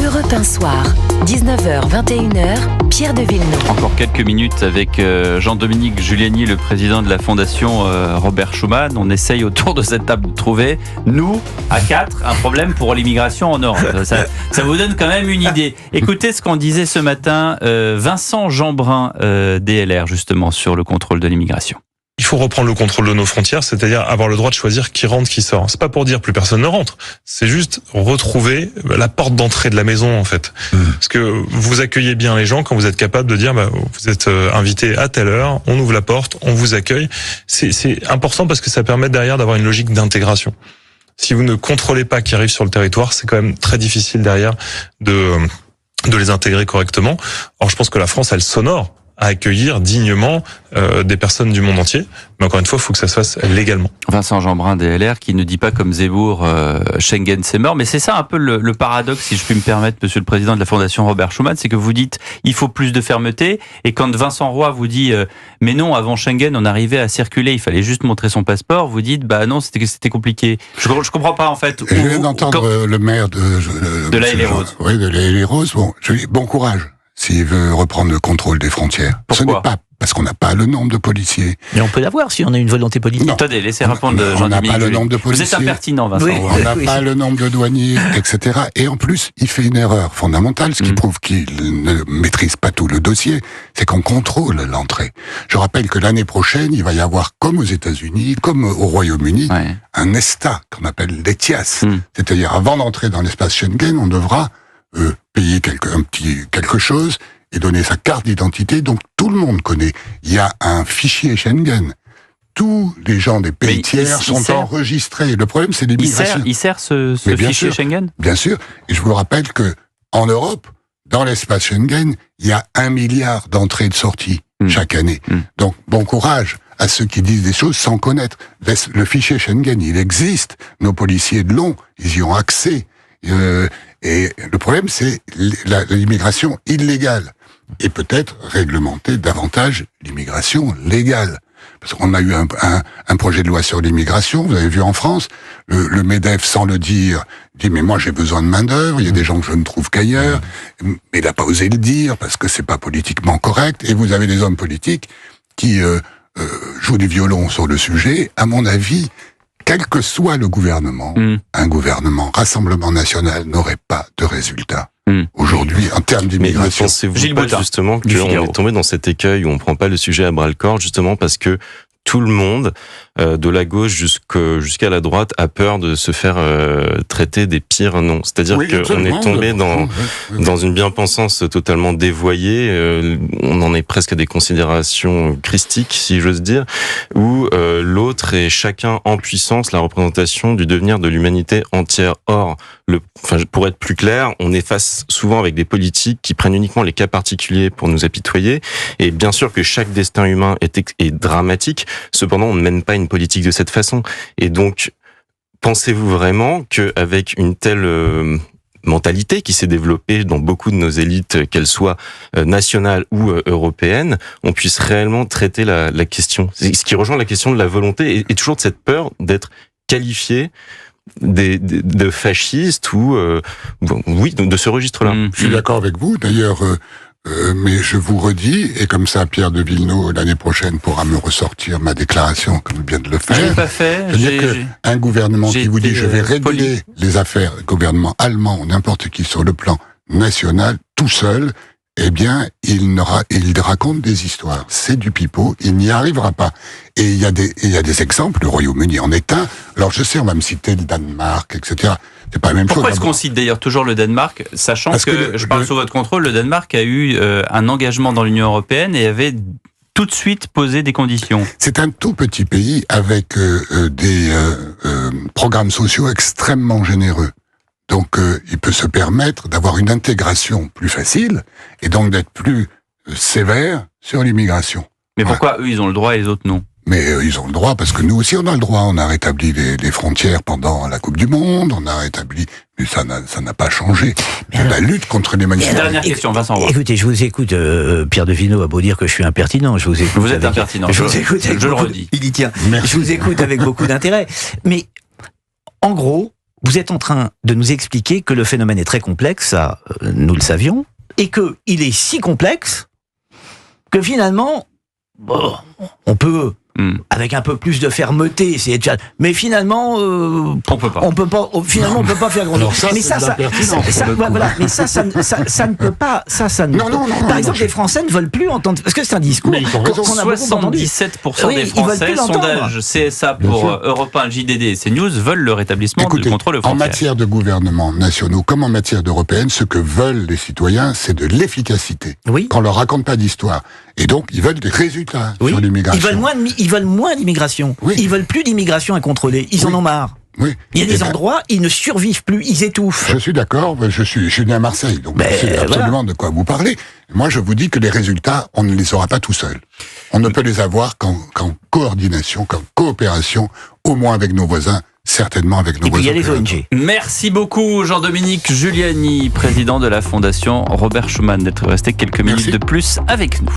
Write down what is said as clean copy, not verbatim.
Europe 1 Soir, 19h-21h, Pierre de Villeneuve. Encore quelques minutes avec Jean-Dominique Juliani, le président de la Fondation Robert Schuman. On essaye autour de cette table de trouver, nous, à 4, un problème pour l'immigration en Europe. Ça vous donne quand même une idée. Écoutez ce qu'en disait ce matin Vincent Jeanbrun, DLR, justement, sur le contrôle de l'immigration. Il faut reprendre le contrôle de nos frontières, c'est-à-dire avoir le droit de choisir qui rentre, qui sort. C'est pas pour dire plus personne ne rentre, c'est juste retrouver la porte d'entrée de la maison en fait. Parce que vous accueillez bien les gens quand vous êtes capable de dire vous êtes invité à telle heure, on ouvre la porte, on vous accueille. C'est important parce que ça permet derrière d'avoir une logique d'intégration. Si vous ne contrôlez pas qui arrive sur le territoire, c'est quand même très difficile derrière de les intégrer correctement. Or je pense que la France, elle s'honore à accueillir dignement des personnes du monde entier. Mais encore une fois, il faut que ça se fasse légalement. Vincent Jeanbrun, DLR, qui ne dit pas comme Zemmour, Schengen c'est mort. Mais c'est ça un peu le paradoxe, si je puis me permettre, monsieur le président de la Fondation Robert Schuman, c'est que vous dites il faut plus de fermeté. Et quand Vincent Roy vous dit mais non, avant Schengen, on arrivait à circuler, il fallait juste montrer son passeport, vous dites non, c'était compliqué. Je comprends pas en fait. Je viens d'entendre le maire de La Haye-les-Roses. Oui, de La Haye-les-Roses. Bon, je lui dis bon courage s'il veut reprendre le contrôle des frontières. Pourquoi ? Ce n'est pas parce qu'on n'a pas le nombre de policiers. Mais on peut l'avoir si on a une volonté politique. Non. Attendez, laissez répondre On n'a pas le nombre de policiers. Vous êtes impertinent, Vincent. Oui. On n'a pas le nombre de douaniers, etc. Et en plus, il fait une erreur fondamentale, ce qui prouve qu'il ne maîtrise pas tout le dossier, c'est qu'on contrôle l'entrée. Je rappelle que l'année prochaine, il va y avoir, comme aux États-Unis, comme au Royaume-Uni, un ESTA, qu'on appelle l'ETIAS. C'est-à-dire, avant d'entrer dans l'espace Schengen, on devra payer quelque chose et donner sa carte d'identité, donc tout le monde connaît. Il y a un fichier Schengen. Tous les gens des pays tiers sont enregistrés. Le problème, c'est l'immigration. Il sert ce fichier Schengen ? Bien sûr. Et je vous rappelle que en Europe, dans l'espace Schengen, il y a 1 milliard d'entrées et de sorties chaque année. Donc, bon courage à ceux qui disent des choses sans connaître. Le fichier Schengen, il existe. Nos policiers de l'ont. Ils y ont accès. Et le problème, c'est l'immigration illégale. Et peut-être réglementer davantage l'immigration légale. Parce qu'on a eu un projet de loi sur l'immigration, vous avez vu en France, le MEDEF, sans le dire, dit mais moi j'ai besoin de main-d'œuvre, il y a des gens que je ne trouve qu'ailleurs, mais il n'a pas osé le dire parce que c'est pas politiquement correct, et vous avez des hommes politiques qui jouent du violon sur le sujet. À mon avis, quel que soit le gouvernement, un gouvernement Rassemblement National n'aurait pas de résultat. Aujourd'hui, en termes d'immigration. Mais pensez-vous pas justement qu'on est tombé dans cet écueil où on prend pas le sujet à bras-le-corps, justement parce que tout le monde, de la gauche jusqu'à la droite, a peur de se faire traiter des pires noms. C'est-à-dire qu'on est tombé dans une bien-pensance totalement dévoyée. On en est presque à des considérations christiques, si j'ose dire, où l'autre est chacun en puissance la représentation du devenir de l'humanité entière. Or, pour être plus clair, on est face souvent avec des politiques qui prennent uniquement les cas particuliers pour nous apitoyer. Et bien sûr que chaque destin humain est dramatique. Cependant, on ne mène pas une politique de cette façon. Et donc, pensez-vous vraiment qu'avec une telle mentalité qui s'est développée dans beaucoup de nos élites, qu'elles soient nationales ou européennes, on puisse réellement traiter la question? Ce qui rejoint la question de la volonté et toujours de cette peur d'être qualifié de fascistes ou de ce registre-là. Je suis d'accord avec vous. D'ailleurs, mais je vous redis, et comme ça, Pierre de Villeneuve, l'année prochaine, pourra me ressortir ma déclaration, comme vient de le faire. Je l'ai pas fait. C'est-à-dire qu'un gouvernement qui vous dit « je vais réguler les affaires », gouvernement allemand ou n'importe qui sur le plan national, tout seul, eh bien, il raconte des histoires. C'est du pipeau, il n'y arrivera pas. Et il y a des exemples, le Royaume-Uni en est un. Alors je sais, on va me citer le Danemark, etc. C'est pas la même chose. Pourquoi est-ce qu'on cite d'ailleurs toujours le Danemark, sachant que je parle sous votre contrôle, le Danemark a eu un engagement dans l'Union européenne et avait tout de suite posé des conditions. C'est un tout petit pays avec des programmes sociaux extrêmement généreux. Donc, il peut se permettre d'avoir une intégration plus facile et donc d'être plus sévère sur l'immigration. Mais pourquoi eux, ils ont le droit et les autres non ? Mais ils ont le droit, parce que nous aussi, on a le droit. On a rétabli les frontières pendant la Coupe du Monde, on a rétabli... Mais ça n'a pas changé. C'est la lutte contre les manifestations. Dernière question, Vincent Roy. Écoutez, je vous écoute, Pierre de Villeneuve a beau dire que je suis impertinent. Je vous écoute. Vous êtes impertinent. Je vous écoute avec je le redis. Il y tient. Merci. Je vous écoute avec beaucoup d'intérêt. Mais, en gros, vous êtes en train de nous expliquer que le phénomène est très complexe, ça, nous le savions, et qu'il est si complexe que finalement, on peut, avec un peu plus de fermeté, essayer de faire, mais finalement, on peut pas. Finalement, on peut pas faire grand-chose. Mais ça ne peut pas. Non, Par exemple, les Français ne veulent plus entendre, parce que c'est un discours qu'on a beaucoup entendu. 77% des Français, sondage CSA pour Europe 1, JDD et CNews, veulent le rétablissement du contrôle aux frontières. En matière de gouvernements nationaux comme en matière européenne, ce que veulent les citoyens, c'est de l'efficacité. Oui. Qu'on leur raconte pas d'histoire. Et donc, ils veulent des résultats sur l'immigration. Ils veulent moins d'immigration. Oui. Ils veulent plus d'immigration incontrôlée. Ils en ont marre. Oui. Il y a des endroits, ils ne survivent plus, ils étouffent. Je suis d'accord, je suis né à Marseille, donc je sais absolument de quoi vous parlez. Moi, je vous dis que les résultats, on ne les aura pas tout seuls. On ne peut les avoir qu'en coordination, qu'en coopération, au moins avec nos voisins, certainement avec nos voisins. Et puis il y a les ONG. Merci beaucoup Jean-Dominique Giuliani, président de la Fondation Robert Schuman, d'être resté quelques minutes de plus avec nous.